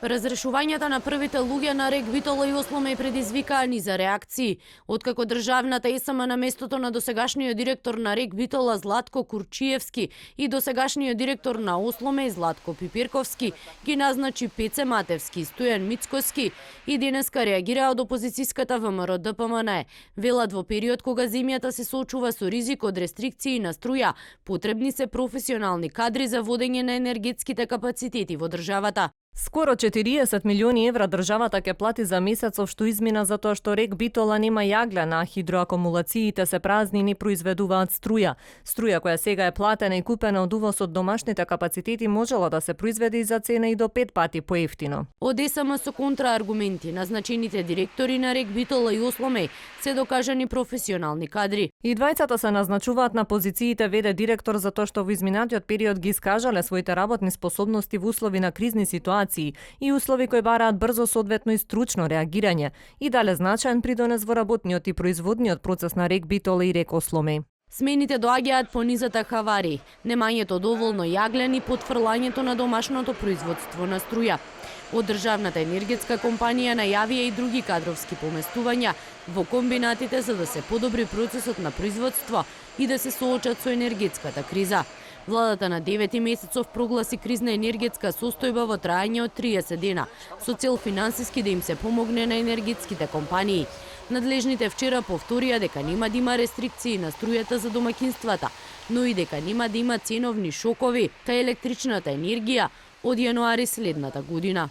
Разрешувањата на првите луѓе на рек Битола и Осломе предизвикаани за реакции. Откако државната ЕСМ на местото на досегашниот директор на рек Битола Златко Курчиевски и досегашниот директор на Осломе Златко Пипирковски ги назначи Пеце Матевски и Стојан Мицкоски и денеска реагираа од опозицијската ВМРО ДПМН. Велат во период кога земјата се соочува со ризик од рестрикции на струја, потребни се професионални кадри за водење на енергетските капацитети во државата. Скоро 40 милиони евра државата ќе плати за месецов што измина затоа што рек Битола нема јагле, на хидроакумулациите се празни и не произведуваат струја. Струја која сега е платена и купена од увоз од домашните капацитети можела да се произведе и за цена и до 5 пати поевтино. Од ЕСМ со контрааргументи, назначените директори на рек Битола и Осломе се докажани професионални кадри. И двајцата се назначуваат на позициите веде директор затоа што во изминатиот период ги искажале своите работни способности во услови на кризни ситуации и услови кои бараат брзо, соодветно и стручно реагирање и дале значаен придонес во работниот и производниот процес на рек Битола и рек Осломе. Смените доаѓаат по низата хавари, немањето доволно јаглен и потфрлањето на домашното производство на струја. Од државната енергетска компанија најавија и други кадровски поместувања во комбинатите за да се подобри процесот на производство и да се соочат со енергетската криза. Владата на 9 месецов прогласи кризна енергетска состојба во трајање од 30 дена, со цел финансиски да им се помогне на енергетските компании. Надлежните вчера повторија дека нема да има рестрикции на струјата за домаќинствата, но и дека нема да има ценовни шокови кај електричната енергија од јануари следната година.